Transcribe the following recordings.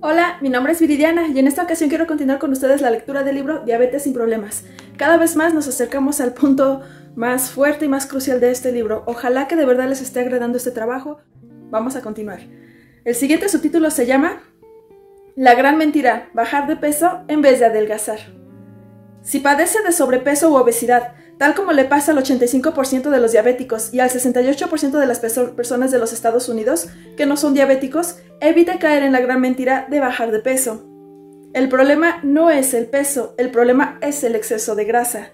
Hola, mi nombre es Viridiana y en esta ocasión quiero continuar con ustedes la lectura del libro Diabetes sin problemas. Cada vez más nos acercamos al punto más fuerte y más crucial de este libro. Ojalá que de verdad les esté agradando este trabajo. Vamos a continuar. El siguiente subtítulo se llama La gran mentira, bajar de peso en vez de adelgazar. Si padece de sobrepeso u obesidad, tal como le pasa al 85% de los diabéticos y al 68% de las personas de los Estados Unidos que no son diabéticos, evite caer en la gran mentira de bajar de peso. El problema no es el peso, el problema es el exceso de grasa,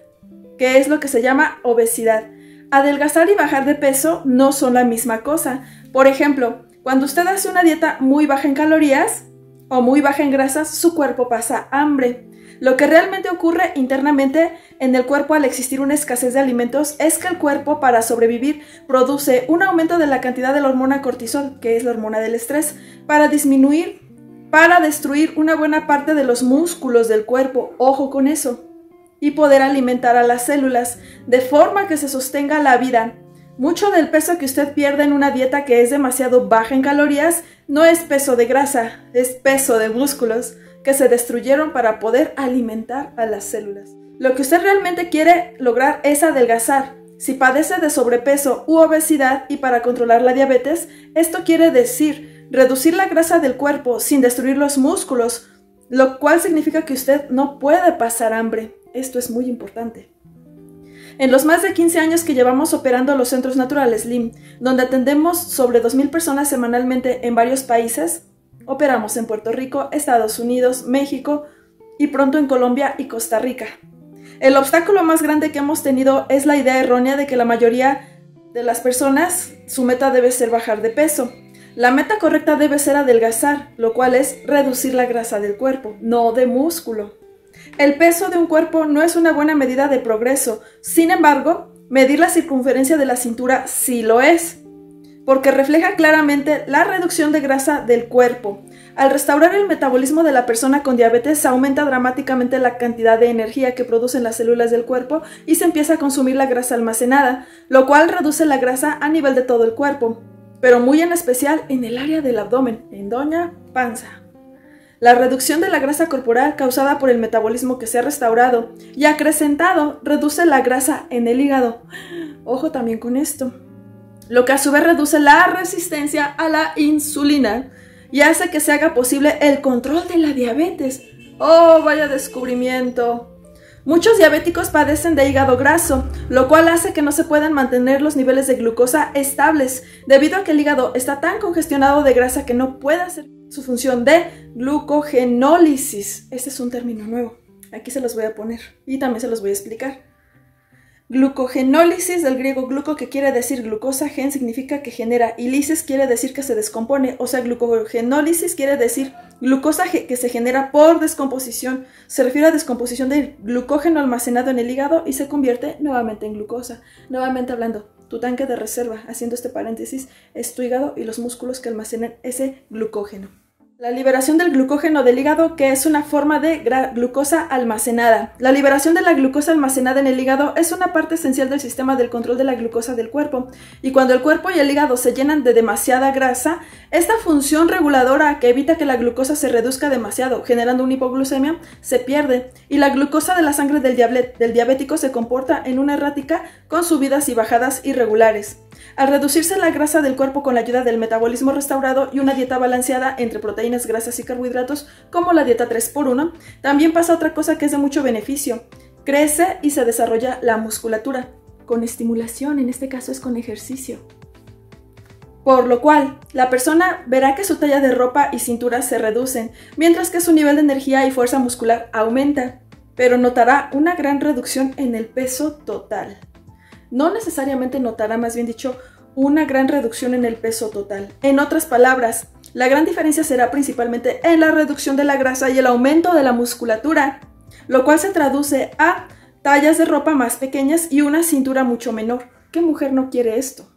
que es lo que se llama obesidad. Adelgazar y bajar de peso no son la misma cosa. Por ejemplo, cuando usted hace una dieta muy baja en calorías o muy baja en grasas, su cuerpo pasa hambre. Lo que realmente ocurre internamente en el cuerpo al existir una escasez de alimentos es que el cuerpo, para sobrevivir, produce un aumento de la cantidad de la hormona cortisol, que es la hormona del estrés, para destruir una buena parte de los músculos del cuerpo, ojo con eso, y poder alimentar a las células, de forma que se sostenga la vida. Mucho del peso que usted pierde en una dieta que es demasiado baja en calorías no es peso de grasa, es peso de músculos que se destruyeron para poder alimentar a las células. Lo que usted realmente quiere lograr es adelgazar. Si padece de sobrepeso u obesidad y para controlar la diabetes, esto quiere decir reducir la grasa del cuerpo sin destruir los músculos, lo cual significa que usted no puede pasar hambre. Esto es muy importante. En los más de 15 años que llevamos operando los centros naturales LIM, donde atendemos sobre 2,000 personas semanalmente en varios países, operamos en Puerto Rico, Estados Unidos, México y pronto en Colombia y Costa Rica. El obstáculo más grande que hemos tenido es la idea errónea de que la mayoría de las personas, su meta debe ser bajar de peso. La meta correcta debe ser adelgazar, lo cual es reducir la grasa del cuerpo, no de músculo. El peso de un cuerpo no es una buena medida de progreso. Sin embargo, medir la circunferencia de la cintura sí lo es, porque refleja claramente la reducción de grasa del cuerpo. Al restaurar el metabolismo de la persona con diabetes, aumenta dramáticamente la cantidad de energía que producen las células del cuerpo y se empieza a consumir la grasa almacenada, lo cual reduce la grasa a nivel de todo el cuerpo, pero muy en especial en el área del abdomen, en doña panza. La reducción de la grasa corporal causada por el metabolismo que se ha restaurado y acrecentado reduce la grasa en el hígado. Ojo también con esto. Lo que a su vez reduce la resistencia a la insulina y hace que se haga posible el control de la diabetes. ¡Oh, vaya descubrimiento! Muchos diabéticos padecen de hígado graso, lo cual hace que no se puedan mantener los niveles de glucosa estables, debido a que el hígado está tan congestionado de grasa que no puede hacer su función de glucogenólisis. Este es un término nuevo, aquí se los voy a poner y también se los voy a explicar. Glucogenólisis, del griego gluco, que quiere decir glucosa, gen significa que genera, y lisis quiere decir que se descompone, o sea, glucogenólisis quiere decir glucosa que se genera por descomposición. Se refiere a descomposición del glucógeno almacenado en el hígado y se convierte nuevamente en glucosa. Nuevamente hablando, tu tanque de reserva, haciendo este paréntesis, es tu hígado y los músculos que almacenan ese glucógeno. La liberación del glucógeno del hígado, que es una forma de glucosa almacenada. La liberación de la glucosa almacenada en el hígado es una parte esencial del sistema del control de la glucosa del cuerpo. Y cuando el cuerpo y el hígado se llenan de demasiada grasa, esta función reguladora que evita que la glucosa se reduzca demasiado, generando una hipoglucemia, se pierde. Y la glucosa de la sangre del diabético se comporta en una errática con subidas y bajadas irregulares. Al reducirse la grasa del cuerpo con la ayuda del metabolismo restaurado y una dieta balanceada entre proteínas, grasas y carbohidratos, como la dieta 3x1, también pasa otra cosa que es de mucho beneficio. Crece y se desarrolla la musculatura, con estimulación, en este caso es con ejercicio. Por lo cual, la persona verá que su talla de ropa y cintura se reducen, mientras que su nivel de energía y fuerza muscular aumenta, pero notará una gran reducción en el peso total. No necesariamente notará, más bien dicho, una gran reducción en el peso total. En otras palabras, la gran diferencia será principalmente en la reducción de la grasa y el aumento de la musculatura, lo cual se traduce a tallas de ropa más pequeñas y una cintura mucho menor. ¿Qué mujer no quiere esto?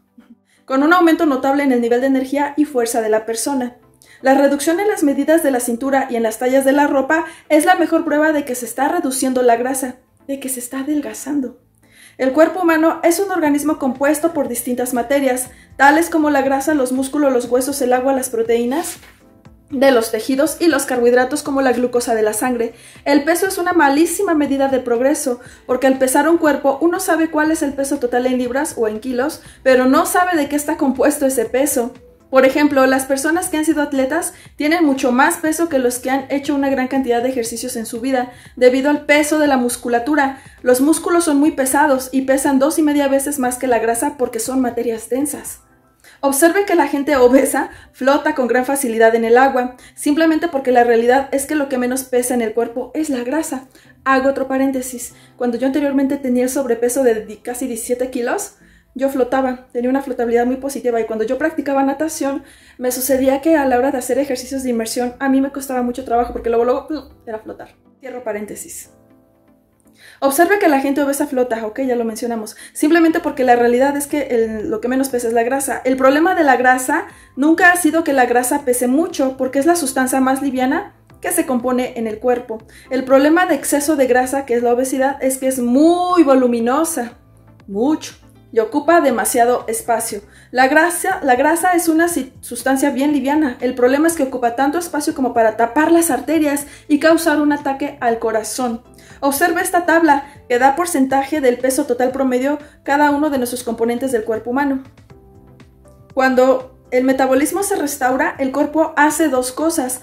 Con un aumento notable en el nivel de energía y fuerza de la persona. La reducción en las medidas de la cintura y en las tallas de la ropa es la mejor prueba de que se está reduciendo la grasa, de que se está adelgazando. El cuerpo humano es un organismo compuesto por distintas materias, tales como la grasa, los músculos, los huesos, el agua, las proteínas de los tejidos y los carbohidratos como la glucosa de la sangre. El peso es una malísima medida de progreso, porque al pesar un cuerpo uno sabe cuál es el peso total en libras o en kilos, pero no sabe de qué está compuesto ese peso. Por ejemplo, las personas que han sido atletas tienen mucho más peso que los que han hecho una gran cantidad de ejercicios en su vida, debido al peso de la musculatura. Los músculos son muy pesados y pesan 2,5 veces más que la grasa porque son materias densas. Observe que la gente obesa flota con gran facilidad en el agua, simplemente porque la realidad es que lo que menos pesa en el cuerpo es la grasa. Hago otro paréntesis. Cuando yo anteriormente tenía el sobrepeso de casi 17 kilos, yo flotaba, tenía una flotabilidad muy positiva, y cuando yo practicaba natación, me sucedía que a la hora de hacer ejercicios de inmersión, a mí me costaba mucho trabajo porque luego era flotar. Cierro paréntesis. Observe que la gente obesa flota, ok, ya lo mencionamos, simplemente porque la realidad es que lo que menos pesa es la grasa. El problema de la grasa nunca ha sido que la grasa pese mucho, porque es la sustancia más liviana que se compone en el cuerpo. El problema de exceso de grasa, que es la obesidad, es que es muy voluminosa, mucho, y ocupa demasiado espacio. La grasa es una sustancia bien liviana. El problema es que ocupa tanto espacio como para tapar las arterias y causar un ataque al corazón. Observe esta tabla que da porcentaje del peso total promedio cada uno de nuestros componentes del cuerpo humano. Cuando el metabolismo se restaura, el cuerpo hace dos cosas: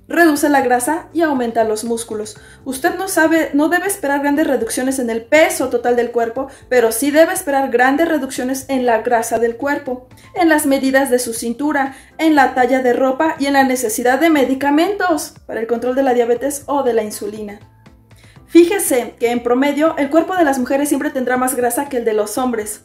reduce la grasa y aumenta los músculos. Usted no debe esperar grandes reducciones en el peso total del cuerpo, pero sí debe esperar grandes reducciones en la grasa del cuerpo, en las medidas de su cintura, en la talla de ropa y en la necesidad de medicamentos para el control de la diabetes o de la insulina. Fíjese que en promedio el cuerpo de las mujeres siempre tendrá más grasa que el de los hombres,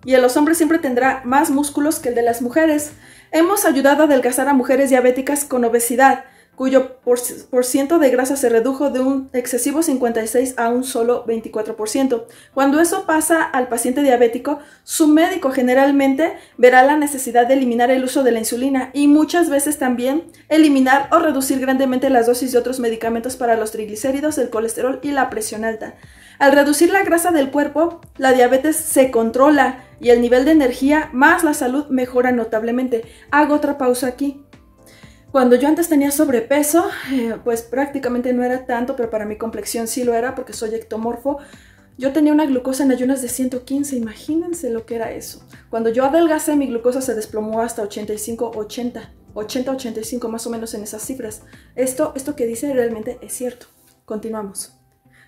y el de los hombres siempre tendrá más músculos que el de las mujeres. Hemos ayudado a adelgazar a mujeres diabéticas con obesidad, cuyo porciento de grasa se redujo de un excesivo 56% a un solo 24%. Cuando eso pasa al paciente diabético, su médico generalmente verá la necesidad de eliminar el uso de la insulina y muchas veces también eliminar o reducir grandemente las dosis de otros medicamentos para los triglicéridos, el colesterol y la presión alta. Al reducir la grasa del cuerpo, la diabetes se controla y el nivel de energía más la salud mejora notablemente. Hago otra pausa aquí. Cuando yo antes tenía sobrepeso, pues prácticamente no era tanto, pero para mi complexión sí lo era porque soy ectomorfo. Yo tenía una glucosa en ayunas de 115, imagínense lo que era eso. Cuando yo adelgacé, mi glucosa se desplomó hasta 80-85 más o menos en esas cifras. Esto que dice realmente es cierto. Continuamos.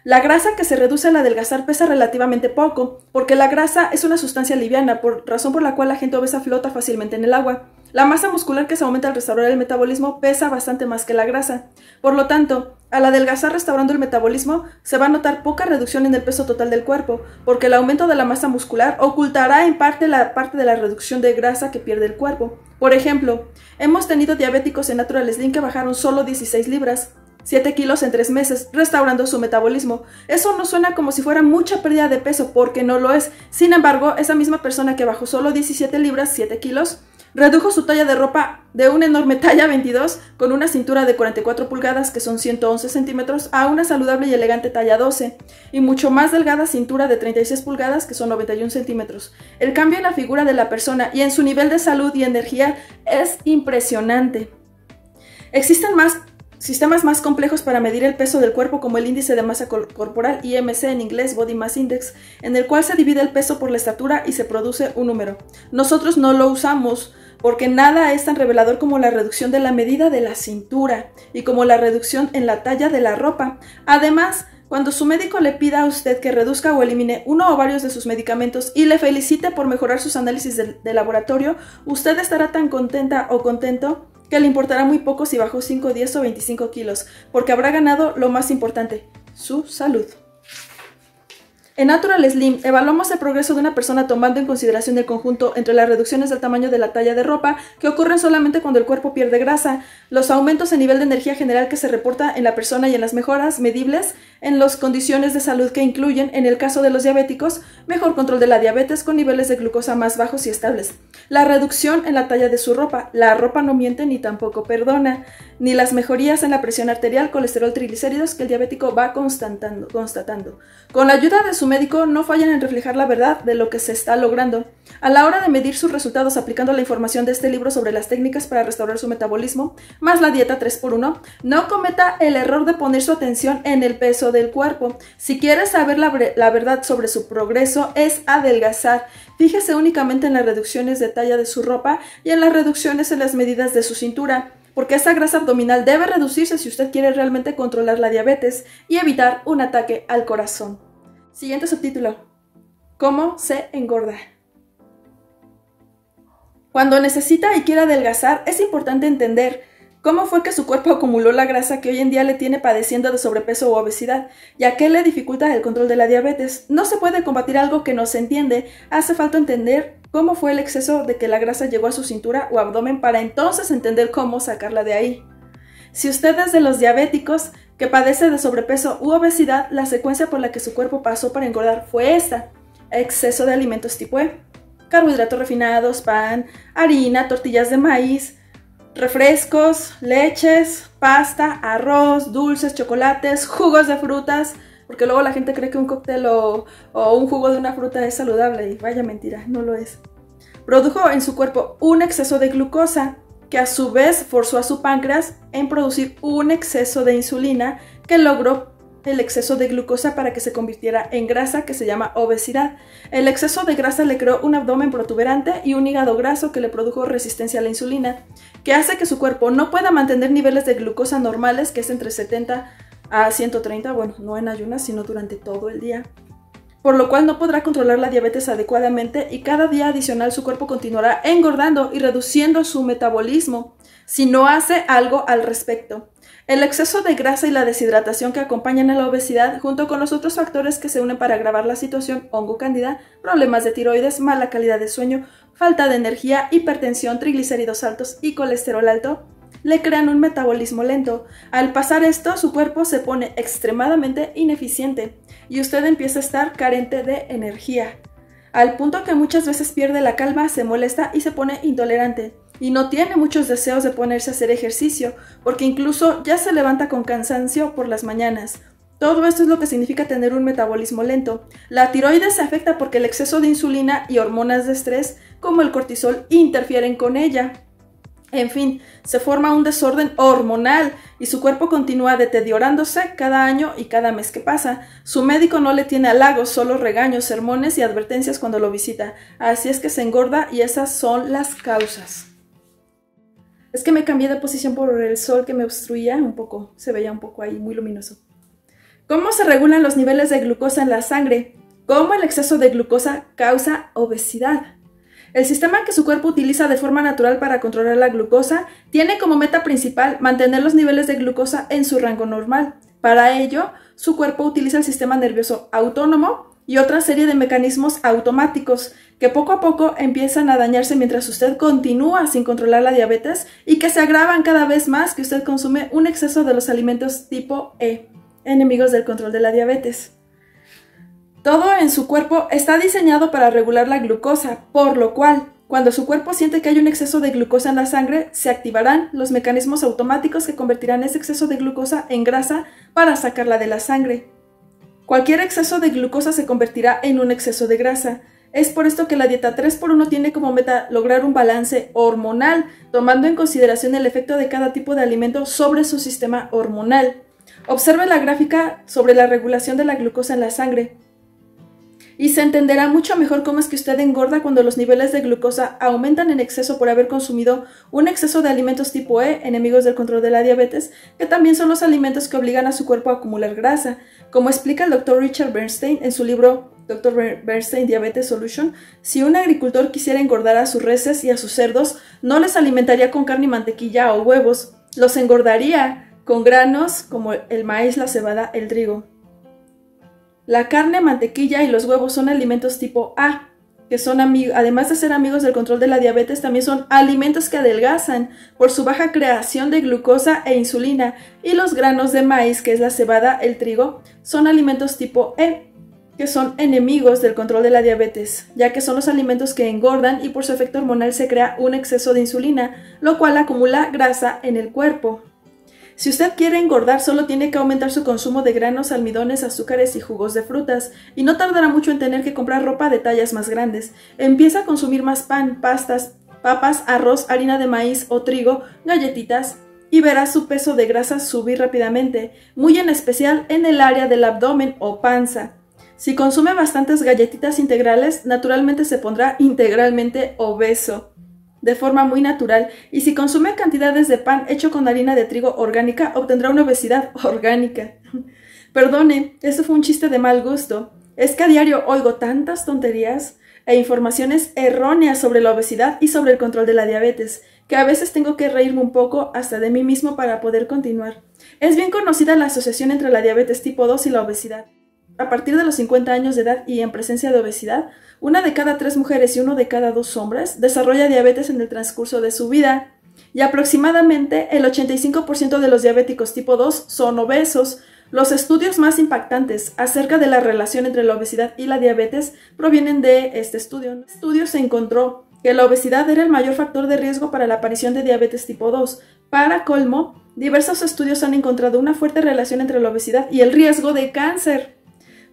La grasa que se reduce al adelgazar pesa relativamente poco, porque la grasa es una sustancia liviana, razón por la cual la gente obesa flota fácilmente en el agua. La masa muscular que se aumenta al restaurar el metabolismo pesa bastante más que la grasa. Por lo tanto, al adelgazar restaurando el metabolismo, se va a notar poca reducción en el peso total del cuerpo, porque el aumento de la masa muscular ocultará en parte la parte de la reducción de grasa que pierde el cuerpo. Por ejemplo, hemos tenido diabéticos en Natural Slim que bajaron solo 16 libras. 7 kilos en 3 meses, restaurando su metabolismo. Eso no suena como si fuera mucha pérdida de peso, porque no lo es. Sin embargo, esa misma persona que bajó solo 17 libras, 7 kilos, redujo su talla de ropa de una enorme talla 22 con una cintura de 44 pulgadas, que son 111 centímetros, a una saludable y elegante talla 12, y mucho más delgada cintura de 36 pulgadas, que son 91 centímetros. El cambio en la figura de la persona y en su nivel de salud y energía es impresionante. Existen sistemas más complejos para medir el peso del cuerpo, como el índice de masa corporal, IMC en inglés, Body Mass Index, en el cual se divide el peso por la estatura y se produce un número. Nosotros no lo usamos porque nada es tan revelador como la reducción de la medida de la cintura y como la reducción en la talla de la ropa. Además, cuando su médico le pida a usted que reduzca o elimine uno o varios de sus medicamentos y le felicite por mejorar sus análisis de laboratorio, usted estará tan contenta o contento que le importará muy poco si bajó 5, 10 o 25 kilos, porque habrá ganado lo más importante, su salud. En Natural Slim, evaluamos el progreso de una persona tomando en consideración el conjunto entre las reducciones del tamaño de la talla de ropa, que ocurren solamente cuando el cuerpo pierde grasa, los aumentos en nivel de energía general que se reporta en la persona y en las mejoras medibles en las condiciones de salud que incluyen, en el caso de los diabéticos, mejor control de la diabetes con niveles de glucosa más bajos y estables, la reducción en la talla de su ropa, la ropa no miente ni tampoco perdona, ni las mejorías en la presión arterial, colesterol, triglicéridos que el diabético va constatando. Con la ayuda de su médico no fallan en reflejar la verdad de lo que se está logrando. A la hora de medir sus resultados aplicando la información de este libro sobre las técnicas para restaurar su metabolismo, más la dieta 3x1, no cometa el error de poner su atención en el peso del cuerpo. Si quiere saber la verdad sobre su progreso, es adelgazar. Fíjese únicamente en las reducciones de talla de su ropa y en las reducciones en las medidas de su cintura, porque esa grasa abdominal debe reducirse si usted quiere realmente controlar la diabetes y evitar un ataque al corazón. Siguiente subtítulo: ¿cómo se engorda? Cuando necesita y quiere adelgazar, es importante entender cómo fue que su cuerpo acumuló la grasa que hoy en día le tiene padeciendo de sobrepeso u obesidad, ya que le dificulta el control de la diabetes. No se puede combatir algo que no se entiende, hace falta entender cómo fue el exceso de que la grasa llegó a su cintura o abdomen para entonces entender cómo sacarla de ahí. Si usted es de los diabéticos que padece de sobrepeso u obesidad, la secuencia por la que su cuerpo pasó para engordar fue esta: exceso de alimentos tipo E, carbohidratos refinados, pan, harina, tortillas de maíz, refrescos, leches, pasta, arroz, dulces, chocolates, jugos de frutas, porque luego la gente cree que un cóctel o un jugo de una fruta es saludable y vaya mentira, no lo es. Produjo en su cuerpo un exceso de glucosa, que a su vez forzó a su páncreas en producir un exceso de insulina que logró el exceso de glucosa para que se convirtiera en grasa, que se llama obesidad. El exceso de grasa le creó un abdomen protuberante y un hígado graso que le produjo resistencia a la insulina, que hace que su cuerpo no pueda mantener niveles de glucosa normales, que es entre 70 a 130, bueno, no en ayunas, sino durante todo el día, por lo cual no podrá controlar la diabetes adecuadamente y cada día adicional su cuerpo continuará engordando y reduciendo su metabolismo si no hace algo al respecto. El exceso de grasa y la deshidratación que acompañan a la obesidad, junto con los otros factores que se unen para agravar la situación: hongo cándida, problemas de tiroides, mala calidad de sueño, falta de energía, hipertensión, triglicéridos altos y colesterol alto, le crean un metabolismo lento. Al pasar esto, su cuerpo se pone extremadamente ineficiente y usted empieza a estar carente de energía, al punto que muchas veces pierde la calma, se molesta y se pone intolerante. Y no tiene muchos deseos de ponerse a hacer ejercicio, porque incluso ya se levanta con cansancio por las mañanas. Todo esto es lo que significa tener un metabolismo lento. La tiroides se afecta porque el exceso de insulina y hormonas de estrés, como el cortisol, interfieren con ella. En fin, se forma un desorden hormonal y su cuerpo continúa deteriorándose cada año y cada mes que pasa. Su médico no le tiene halagos, solo regaños, sermones y advertencias cuando lo visita. Así es que se engorda y esas son las causas. Es que me cambié de posición por el sol que me obstruía un poco, se veía un poco ahí muy luminoso. ¿Cómo se regulan los niveles de glucosa en la sangre? ¿Cómo el exceso de glucosa causa obesidad? El sistema que su cuerpo utiliza de forma natural para controlar la glucosa tiene como meta principal mantener los niveles de glucosa en su rango normal. Para ello, su cuerpo utiliza el sistema nervioso autónomo y otra serie de mecanismos automáticos que poco a poco empiezan a dañarse mientras usted continúa sin controlar la diabetes y que se agravan cada vez más que usted consume un exceso de los alimentos tipo E, enemigos del control de la diabetes. Todo en su cuerpo está diseñado para regular la glucosa, por lo cual, cuando su cuerpo siente que hay un exceso de glucosa en la sangre, se activarán los mecanismos automáticos que convertirán ese exceso de glucosa en grasa para sacarla de la sangre. Cualquier exceso de glucosa se convertirá en un exceso de grasa. Es por esto que la dieta 3x1 tiene como meta lograr un balance hormonal, tomando en consideración el efecto de cada tipo de alimento sobre su sistema hormonal. Observe la gráfica sobre la regulación de la glucosa en la sangre y se entenderá mucho mejor cómo es que usted engorda cuando los niveles de glucosa aumentan en exceso por haber consumido un exceso de alimentos tipo E, enemigos del control de la diabetes, que también son los alimentos que obligan a su cuerpo a acumular grasa. Como explica el Dr. Richard Bernstein en su libro Dr. Bernstein Diabetes Solution, si un agricultor quisiera engordar a sus reses y a sus cerdos, no les alimentaría con carne y mantequilla o huevos, los engordaría con granos como el maíz, la cebada, el trigo. La carne, mantequilla y los huevos son alimentos tipo A, que son además de ser amigos del control de la diabetes, también son alimentos que adelgazan por su baja creación de glucosa e insulina, y los granos de maíz, que es la cebada, el trigo, son alimentos tipo E, que son enemigos del control de la diabetes, ya que son los alimentos que engordan y por su efecto hormonal se crea un exceso de insulina, lo cual acumula grasa en el cuerpo. Si usted quiere engordar, solo tiene que aumentar su consumo de granos, almidones, azúcares y jugos de frutas, y no tardará mucho en tener que comprar ropa de tallas más grandes. Empieza a consumir más pan, pastas, papas, arroz, harina de maíz o trigo, galletitas, y verá su peso de grasa subir rápidamente, muy en especial en el área del abdomen o panza. Si consume bastantes galletitas integrales, naturalmente se pondrá integralmente obeso, de forma muy natural, y si consume cantidades de pan hecho con harina de trigo orgánica, obtendrá una obesidad orgánica. Perdone, eso fue un chiste de mal gusto. Es que a diario oigo tantas tonterías e informaciones erróneas sobre la obesidad y sobre el control de la diabetes, que a veces tengo que reírme un poco hasta de mí mismo para poder continuar. Es bien conocida la asociación entre la diabetes tipo 2 y la obesidad. A partir de los 50 años de edad y en presencia de obesidad, 1 de cada 3 mujeres y 1 de cada 2 hombres desarrolla diabetes en el transcurso de su vida, y aproximadamente el 85% de los diabéticos tipo 2 son obesos. Los estudios más impactantes acerca de la relación entre la obesidad y la diabetes provienen de este estudio. En el estudio se encontró que la obesidad era el mayor factor de riesgo para la aparición de diabetes tipo 2. Para colmo, diversos estudios han encontrado una fuerte relación entre la obesidad y el riesgo de cáncer.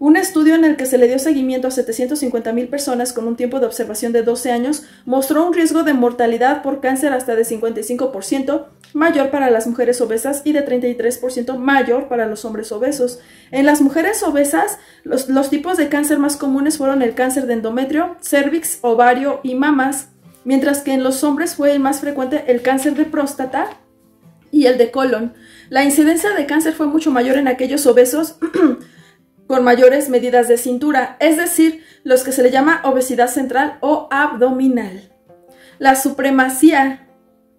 Un estudio en el que se le dio seguimiento a 750,000 personas con un tiempo de observación de 12 años mostró un riesgo de mortalidad por cáncer hasta de 55% mayor para las mujeres obesas y de 33% mayor para los hombres obesos. En las mujeres obesas, los tipos de cáncer más comunes fueron el cáncer de endometrio, cervix, ovario y mamas, mientras que en los hombres fue el más frecuente el cáncer de próstata y el de colon. La incidencia de cáncer fue mucho mayor en aquellos obesos con mayores medidas de cintura, es decir, los que se le llama obesidad central o abdominal. La supremacía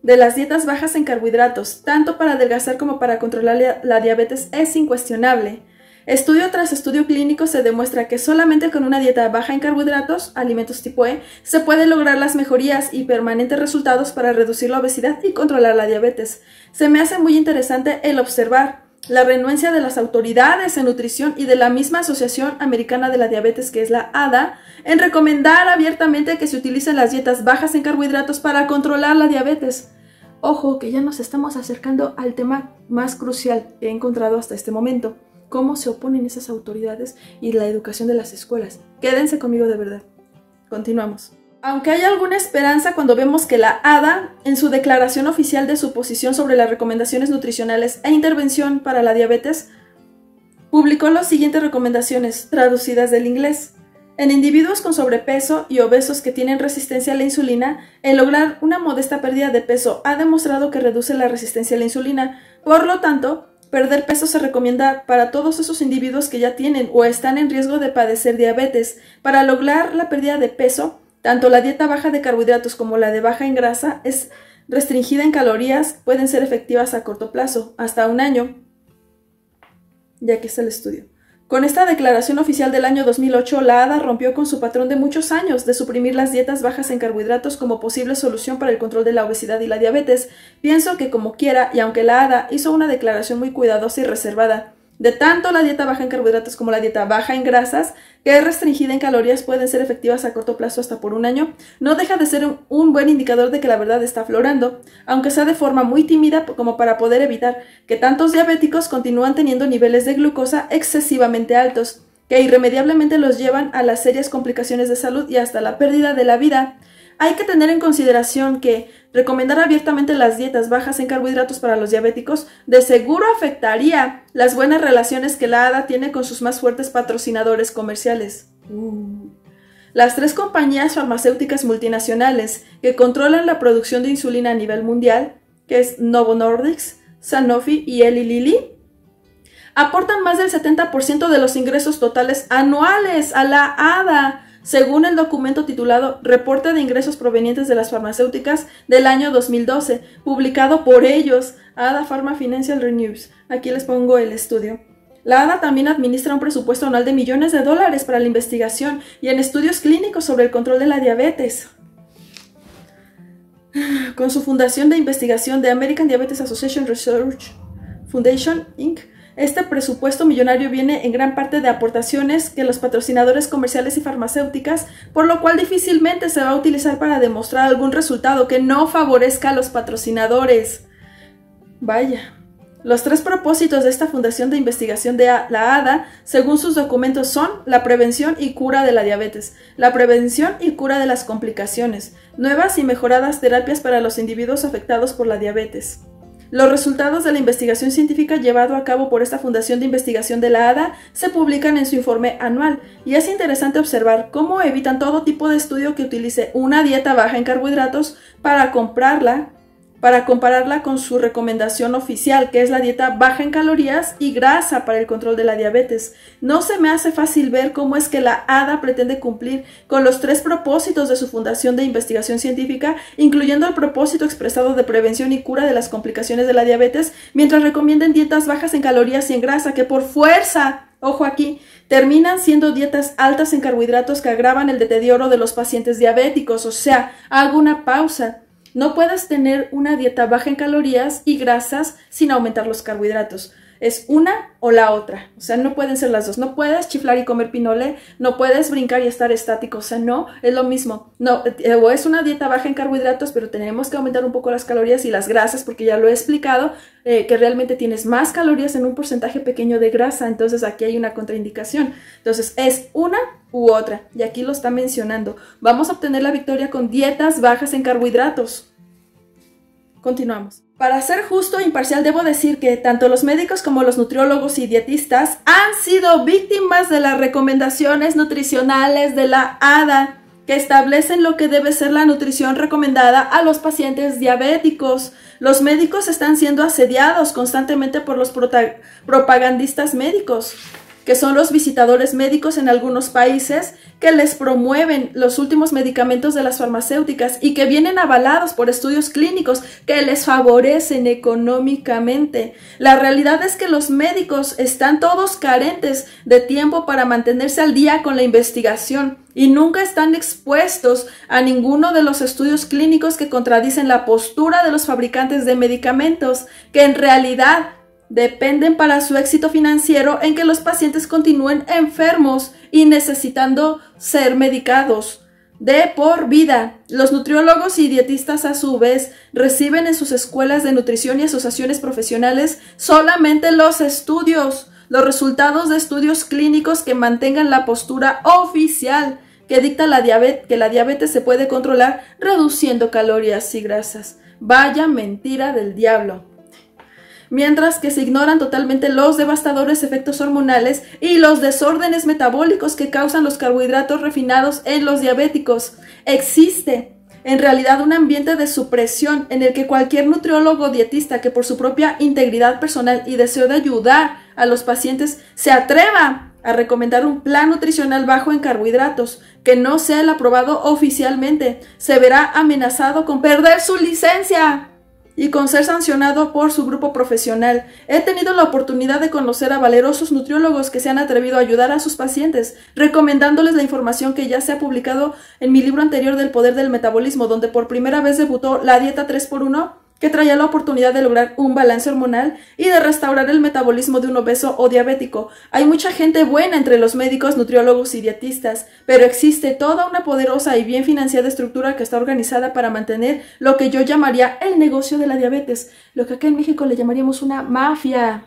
de las dietas bajas en carbohidratos, tanto para adelgazar como para controlar la diabetes, es incuestionable. Estudio tras estudio clínico se demuestra que solamente con una dieta baja en carbohidratos, alimentos tipo E, se puede lograr las mejorías y permanentes resultados para reducir la obesidad y controlar la diabetes. Se me hace muy interesante el observar la renuencia de las autoridades en nutrición y de la misma Asociación Americana de la Diabetes, que es la ADA, en recomendar abiertamente que se utilicen las dietas bajas en carbohidratos para controlar la diabetes. Ojo, que ya nos estamos acercando al tema más crucial que he encontrado hasta este momento: cómo se oponen esas autoridades y la educación de las escuelas. Quédense conmigo de verdad. Continuamos. Aunque hay alguna esperanza cuando vemos que la ADA, en su declaración oficial de su posición sobre las recomendaciones nutricionales e intervención para la diabetes, publicó las siguientes recomendaciones traducidas del inglés. En individuos con sobrepeso y obesos que tienen resistencia a la insulina, el lograr una modesta pérdida de peso ha demostrado que reduce la resistencia a la insulina. Por lo tanto, perder peso se recomienda para todos esos individuos que ya tienen o están en riesgo de padecer diabetes. Para lograr la pérdida de peso, tanto la dieta baja de carbohidratos como la de baja en grasa es restringida en calorías, pueden ser efectivas a corto plazo, hasta 1 año, ya que está el estudio. Con esta declaración oficial del año 2008, la ADA rompió con su patrón de muchos años de suprimir las dietas bajas en carbohidratos como posible solución para el control de la obesidad y la diabetes. Pienso que como quiera, y aunque la ADA hizo una declaración muy cuidadosa y reservada de tanto la dieta baja en carbohidratos como la dieta baja en grasas, que es restringida en calorías, pueden ser efectivas a corto plazo hasta por 1 año, no deja de ser un buen indicador de que la verdad está aflorando, aunque sea de forma muy tímida como para poder evitar que tantos diabéticos continúan teniendo niveles de glucosa excesivamente altos, que irremediablemente los llevan a las serias complicaciones de salud y hasta la pérdida de la vida. Hay que tener en consideración que recomendar abiertamente las dietas bajas en carbohidratos para los diabéticos de seguro afectaría las buenas relaciones que la ADA tiene con sus más fuertes patrocinadores comerciales. Las 3 compañías farmacéuticas multinacionales que controlan la producción de insulina a nivel mundial, que es Novo Nordisk, Sanofi y Eli Lilly, aportan más del 70% de los ingresos totales anuales a la ADA, según el documento titulado Reporte de Ingresos Provenientes de las Farmacéuticas del año 2012, publicado por ellos, ADA Pharma Financial Reviews. Aquí les pongo el estudio. La ADA también administra un presupuesto anual de millones de dólares para la investigación y en estudios clínicos sobre el control de la diabetes. Con su fundación de investigación de American Diabetes Association Research Foundation, Inc., este presupuesto millonario viene en gran parte de aportaciones que los patrocinadores comerciales y farmacéuticas, por lo cual difícilmente se va a utilizar para demostrar algún resultado que no favorezca a los patrocinadores. Vaya. Los 3 propósitos de esta Fundación de Investigación de la ADA, según sus documentos, son la prevención y cura de la diabetes, la prevención y cura de las complicaciones, nuevas y mejoradas terapias para los individuos afectados por la diabetes. Los resultados de la investigación científica llevado a cabo por esta Fundación de Investigación de la ADA se publican en su informe anual, y es interesante observar cómo evitan todo tipo de estudio que utilice una dieta baja en carbohidratos para compararla con su recomendación oficial, que es la dieta baja en calorías y grasa para el control de la diabetes. No se me hace fácil ver cómo es que la ADA pretende cumplir con los 3 propósitos de su Fundación de Investigación Científica, incluyendo el propósito expresado de prevención y cura de las complicaciones de la diabetes, mientras recomienden dietas bajas en calorías y en grasa, que por fuerza, ojo aquí, terminan siendo dietas altas en carbohidratos que agravan el deterioro de los pacientes diabéticos. O sea, hago una pausa. No puedes tener una dieta baja en calorías y grasas sin aumentar los carbohidratos. Es una o la otra. O sea, no pueden ser las dos. No puedes chiflar y comer pinole, no puedes brincar y estar estático. O sea, no, es lo mismo. No, o es una dieta baja en carbohidratos, pero tenemos que aumentar un poco las calorías y las grasas, porque ya lo he explicado, que realmente tienes más calorías en un porcentaje pequeño de grasa. Entonces aquí hay una contraindicación. Entonces es una u otra, y aquí lo está mencionando. Vamos a obtener la victoria con dietas bajas en carbohidratos. Continuamos. Para ser justo e imparcial, debo decir que tanto los médicos como los nutriólogos y dietistas han sido víctimas de las recomendaciones nutricionales de la ADA, que establecen lo que debe ser la nutrición recomendada a los pacientes diabéticos. Los médicos están siendo asediados constantemente por los propagandistas médicos, que son los visitadores médicos en algunos países, que les promueven los últimos medicamentos de las farmacéuticas y que vienen avalados por estudios clínicos que les favorecen económicamente. La realidad es que los médicos están todos carentes de tiempo para mantenerse al día con la investigación y nunca están expuestos a ninguno de los estudios clínicos que contradicen la postura de los fabricantes de medicamentos, que en realidad dependen para su éxito financiero en que los pacientes continúen enfermos y necesitando ser medicados de por vida. Los nutriólogos y dietistas, a su vez, reciben en sus escuelas de nutrición y asociaciones profesionales solamente los estudios, los resultados de estudios clínicos que mantengan la postura oficial que dicta que la diabetes se puede controlar reduciendo calorías y grasas. Vaya mentira del diablo. Mientras que se ignoran totalmente los devastadores efectos hormonales y los desórdenes metabólicos que causan los carbohidratos refinados en los diabéticos. Existe, en realidad, un ambiente de supresión en el que cualquier nutriólogo o dietista que por su propia integridad personal y deseo de ayudar a los pacientes se atreva a recomendar un plan nutricional bajo en carbohidratos que no sea el aprobado oficialmente, se verá amenazado con perder su licencia y con ser sancionado por su grupo profesional. He tenido la oportunidad de conocer a valerosos nutriólogos que se han atrevido a ayudar a sus pacientes, recomendándoles la información que ya se ha publicado en mi libro anterior del poder del metabolismo, donde por primera vez debutó la dieta 3x1, que traía la oportunidad de lograr un balance hormonal y de restaurar el metabolismo de un obeso o diabético. Hay mucha gente buena entre los médicos, nutriólogos y dietistas, pero existe toda una poderosa y bien financiada estructura que está organizada para mantener lo que yo llamaría el negocio de la diabetes, lo que acá en México le llamaríamos una mafia.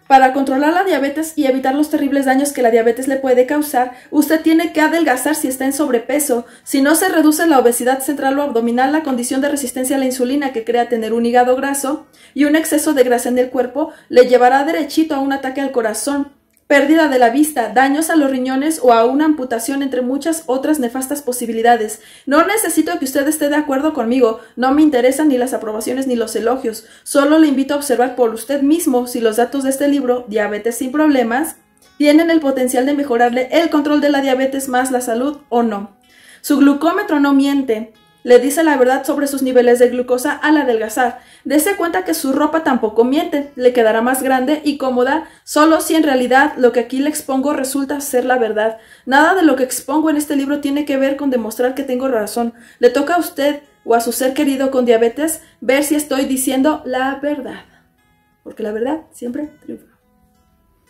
Para controlar la diabetes y evitar los terribles daños que la diabetes le puede causar, usted tiene que adelgazar si está en sobrepeso. Si no se reduce la obesidad central o abdominal, la condición de resistencia a la insulina que crea tener un hígado graso y un exceso de grasa en el cuerpo le llevará derechito a un ataque al corazón, pérdida de la vista, daños a los riñones o a una amputación, entre muchas otras nefastas posibilidades. No necesito que usted esté de acuerdo conmigo, no me interesan ni las aprobaciones ni los elogios, solo le invito a observar por usted mismo si los datos de este libro, Diabetes sin Problemas, tienen el potencial de mejorarle el control de la diabetes más la salud o no. Su glucómetro no miente. Le dice la verdad sobre sus niveles de glucosa al adelgazar. Dese cuenta que su ropa tampoco miente, le quedará más grande y cómoda, solo si en realidad lo que aquí le expongo resulta ser la verdad. Nada de lo que expongo en este libro tiene que ver con demostrar que tengo razón. Le toca a usted o a su ser querido con diabetes ver si estoy diciendo la verdad, porque la verdad siempre triunfa.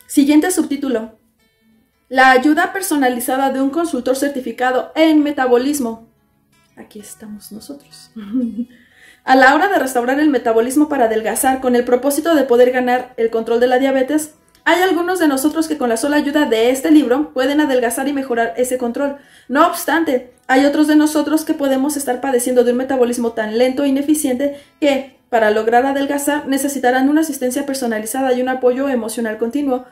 Siguiente subtítulo: la ayuda personalizada de un consultor certificado en metabolismo. Aquí estamos nosotros. A la hora de restaurar el metabolismo para adelgazar con el propósito de poder ganar el control de la diabetes, hay algunos de nosotros que con la sola ayuda de este libro pueden adelgazar y mejorar ese control. No obstante, hay otros de nosotros que podemos estar padeciendo de un metabolismo tan lento e ineficiente que, para lograr adelgazar, necesitarán una asistencia personalizada y un apoyo emocional continuo.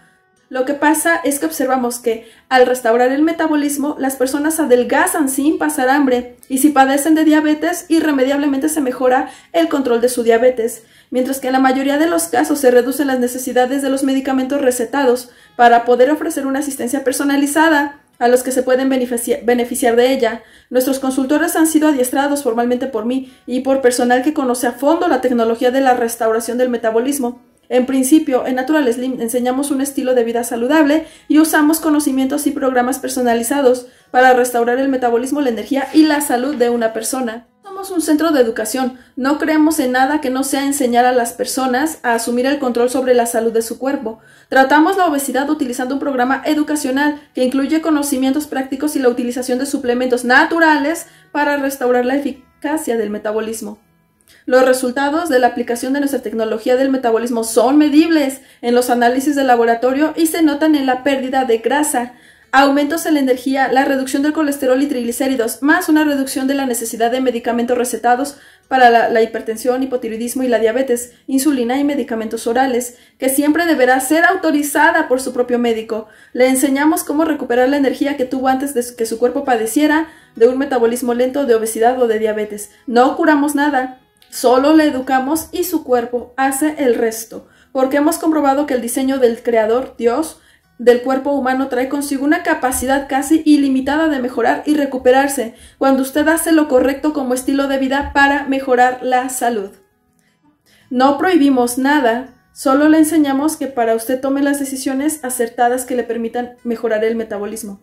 Lo que pasa es que observamos que, al restaurar el metabolismo, las personas adelgazan sin pasar hambre, y si padecen de diabetes, irremediablemente se mejora el control de su diabetes, mientras que en la mayoría de los casos se reducen las necesidades de los medicamentos recetados para poder ofrecer una asistencia personalizada a los que se pueden beneficiar de ella. Nuestros consultores han sido adiestrados formalmente por mí y por personal que conoce a fondo la tecnología de la restauración del metabolismo. En principio, en Natural Slim enseñamos un estilo de vida saludable y usamos conocimientos y programas personalizados para restaurar el metabolismo, la energía y la salud de una persona. Somos un centro de educación, no creemos en nada que no sea enseñar a las personas a asumir el control sobre la salud de su cuerpo. Tratamos la obesidad utilizando un programa educacional que incluye conocimientos prácticos y la utilización de suplementos naturales para restaurar la eficacia del metabolismo. Los resultados de la aplicación de nuestra tecnología del metabolismo son medibles en los análisis de laboratorio y se notan en la pérdida de grasa, aumentos en la energía, la reducción del colesterol y triglicéridos, más una reducción de la necesidad de medicamentos recetados para la hipertensión, hipotiroidismo y la diabetes, insulina y medicamentos orales, que siempre deberá ser autorizada por su propio médico. Le enseñamos cómo recuperar la energía que tuvo antes de que su cuerpo padeciera de un metabolismo lento, de obesidad o de diabetes. No curamos nada. Solo le educamos y su cuerpo hace el resto, porque hemos comprobado que el diseño del Creador, Dios, del cuerpo humano trae consigo una capacidad casi ilimitada de mejorar y recuperarse cuando usted hace lo correcto como estilo de vida para mejorar la salud. No prohibimos nada, solo le enseñamos que para usted tome las decisiones acertadas que le permitan mejorar el metabolismo.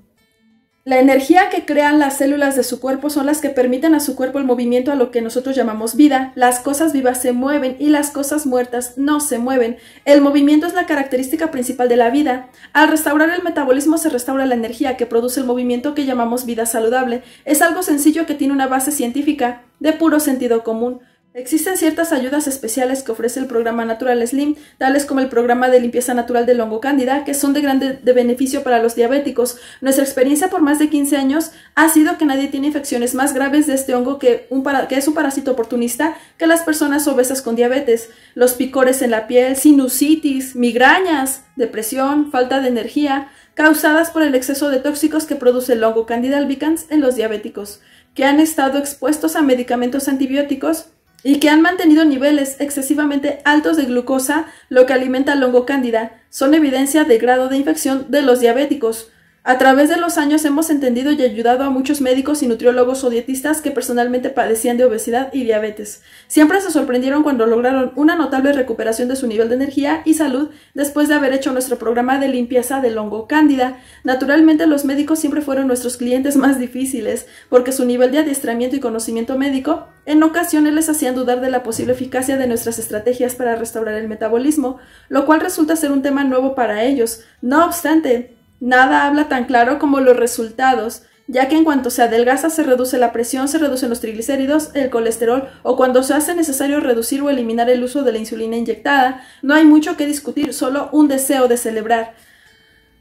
La energía que crean las células de su cuerpo son las que permiten a su cuerpo el movimiento a lo que nosotros llamamos vida. Las cosas vivas se mueven y las cosas muertas no se mueven. El movimiento es la característica principal de la vida. Al restaurar el metabolismo se restaura la energía que produce el movimiento que llamamos vida saludable. Es algo sencillo que tiene una base científica, de puro sentido común. Existen ciertas ayudas especiales que ofrece el programa Natural Slim, tales como el programa de limpieza natural del hongo cándida, que son de beneficio para los diabéticos. Nuestra experiencia por más de 15 años ha sido que nadie tiene infecciones más graves de este hongo que es un parásito oportunista que las personas obesas con diabetes. Los picores en la piel, sinusitis, migrañas, depresión, falta de energía, causadas por el exceso de tóxicos que produce el hongo Candida albicans en los diabéticos, que han estado expuestos a medicamentos antibióticos y que han mantenido niveles excesivamente altos de glucosa, lo que alimenta al hongo cándida, son evidencia de grado de infección de los diabéticos. A través de los años hemos entendido y ayudado a muchos médicos y nutriólogos o dietistas que personalmente padecían de obesidad y diabetes. Siempre se sorprendieron cuando lograron una notable recuperación de su nivel de energía y salud después de haber hecho nuestro programa de limpieza del hongo cándida. Naturalmente, los médicos siempre fueron nuestros clientes más difíciles, porque su nivel de adiestramiento y conocimiento médico en ocasiones les hacían dudar de la posible eficacia de nuestras estrategias para restaurar el metabolismo, lo cual resulta ser un tema nuevo para ellos. No obstante, nada habla tan claro como los resultados, ya que en cuanto se adelgaza se reduce la presión, se reducen los triglicéridos, el colesterol, o cuando se hace necesario reducir o eliminar el uso de la insulina inyectada. No hay mucho que discutir, solo un deseo de celebrar.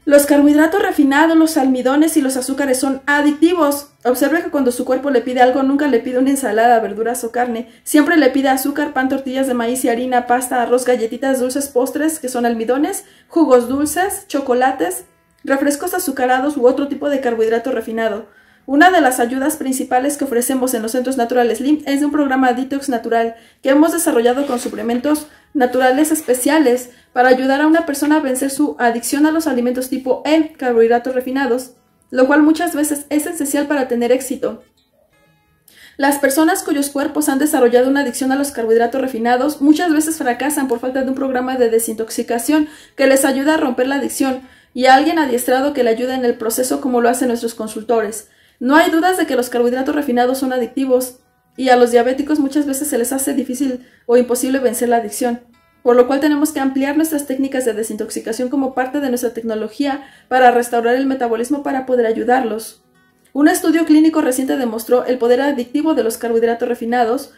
Los carbohidratos refinados, los almidones y los azúcares son adictivos. Observe que cuando su cuerpo le pide algo, nunca le pide una ensalada, verduras o carne. Siempre le pide azúcar, pan, tortillas de maíz y harina, pasta, arroz, galletitas, dulces, postres, que son almidones, jugos dulces, chocolates, refrescos azucarados u otro tipo de carbohidrato refinado. Una de las ayudas principales que ofrecemos en los centros Natural Slim es de un programa Detox Natural que hemos desarrollado con suplementos naturales especiales para ayudar a una persona a vencer su adicción a los alimentos tipo E, carbohidratos refinados, lo cual muchas veces es esencial para tener éxito. Las personas cuyos cuerpos han desarrollado una adicción a los carbohidratos refinados muchas veces fracasan por falta de un programa de desintoxicación que les ayuda a romper la adicción y a alguien adiestrado que le ayude en el proceso como lo hacen nuestros consultores. No hay dudas de que los carbohidratos refinados son adictivos y a los diabéticos muchas veces se les hace difícil o imposible vencer la adicción, por lo cual tenemos que ampliar nuestras técnicas de desintoxicación como parte de nuestra tecnología para restaurar el metabolismo para poder ayudarlos. Un estudio clínico reciente demostró el poder adictivo de los carbohidratos refinados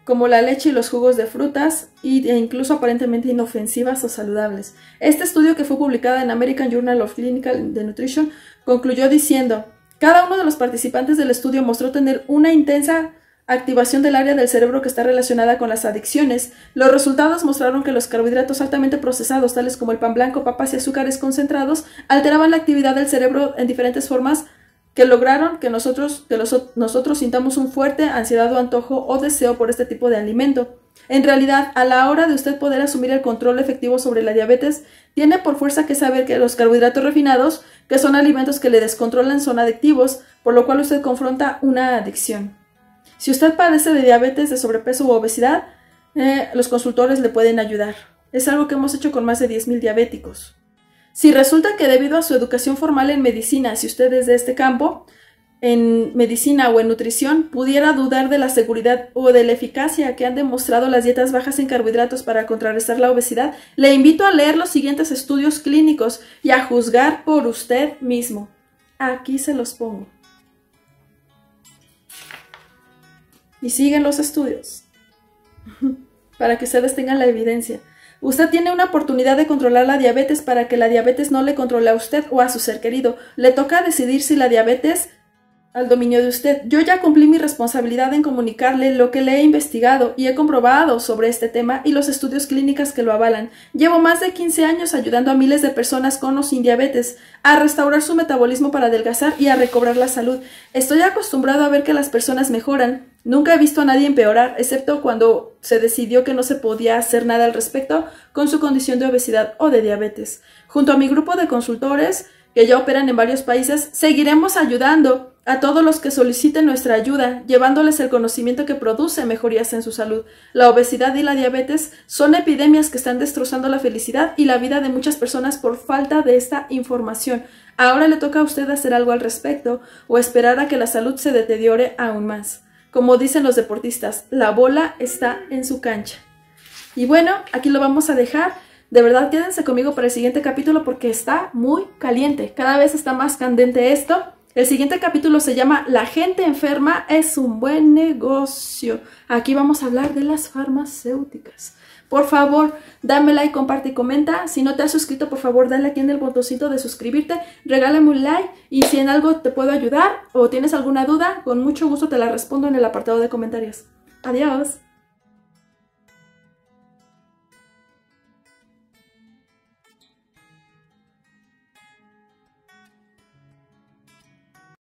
como la leche y los jugos de frutas, e incluso aparentemente inofensivas o saludables. Este estudio, que fue publicado en American Journal of Clinical Nutrition, concluyó diciendo: cada uno de los participantes del estudio mostró tener una intensa activación del área del cerebro que está relacionada con las adicciones. Los resultados mostraron que los carbohidratos altamente procesados, tales como el pan blanco, papas y azúcares concentrados, alteraban la actividad del cerebro en diferentes formas que lograron que nosotros sintamos un fuerte ansiedad o antojo o deseo por este tipo de alimento. En realidad, a la hora de usted poder asumir el control efectivo sobre la diabetes, tiene por fuerza que saber que los carbohidratos refinados, que son alimentos que le descontrolan, son adictivos, por lo cual usted confronta una adicción. Si usted padece de diabetes, de sobrepeso u obesidad, los consultores le pueden ayudar. Es algo que hemos hecho con más de 10,000 diabéticos. Si resulta que debido a su educación formal en medicina, si usted es de este campo, en medicina o en nutrición, pudiera dudar de la seguridad o de la eficacia que han demostrado las dietas bajas en carbohidratos para contrarrestar la obesidad, le invito a leer los siguientes estudios clínicos y a juzgar por usted mismo. Aquí se los pongo. Y siguen los estudios para que ustedes tengan la evidencia. Usted tiene una oportunidad de controlar la diabetes para que la diabetes no le controle a usted o a su ser querido. Le toca decidir si la diabetes al dominio de usted. Yo ya cumplí mi responsabilidad en comunicarle lo que le he investigado y he comprobado sobre este tema y los estudios clínicos que lo avalan. Llevo más de 15 años ayudando a miles de personas con o sin diabetes a restaurar su metabolismo para adelgazar y a recobrar la salud. Estoy acostumbrado a ver que las personas mejoran. Nunca he visto a nadie empeorar, excepto cuando se decidió que no se podía hacer nada al respecto con su condición de obesidad o de diabetes. Junto a mi grupo de consultores, que ya operan en varios países, seguiremos ayudando a todos los que soliciten nuestra ayuda, llevándoles el conocimiento que produce mejorías en su salud. La obesidad y la diabetes son epidemias que están destrozando la felicidad y la vida de muchas personas por falta de esta información. Ahora le toca a usted hacer algo al respecto o esperar a que la salud se deteriore aún más. Como dicen los deportistas, la bola está en su cancha. Y bueno, aquí lo vamos a dejar. De verdad, quédense conmigo para el siguiente capítulo porque está muy caliente. Cada vez está más candente esto. El siguiente capítulo se llama La gente enferma es un buen negocio. Aquí vamos a hablar de las farmacéuticas. Por favor, dame like, comparte y comenta. Si no te has suscrito, por favor, dale aquí en el botoncito de suscribirte. Regálame un like y si en algo te puedo ayudar o tienes alguna duda, con mucho gusto te la respondo en el apartado de comentarios. Adiós.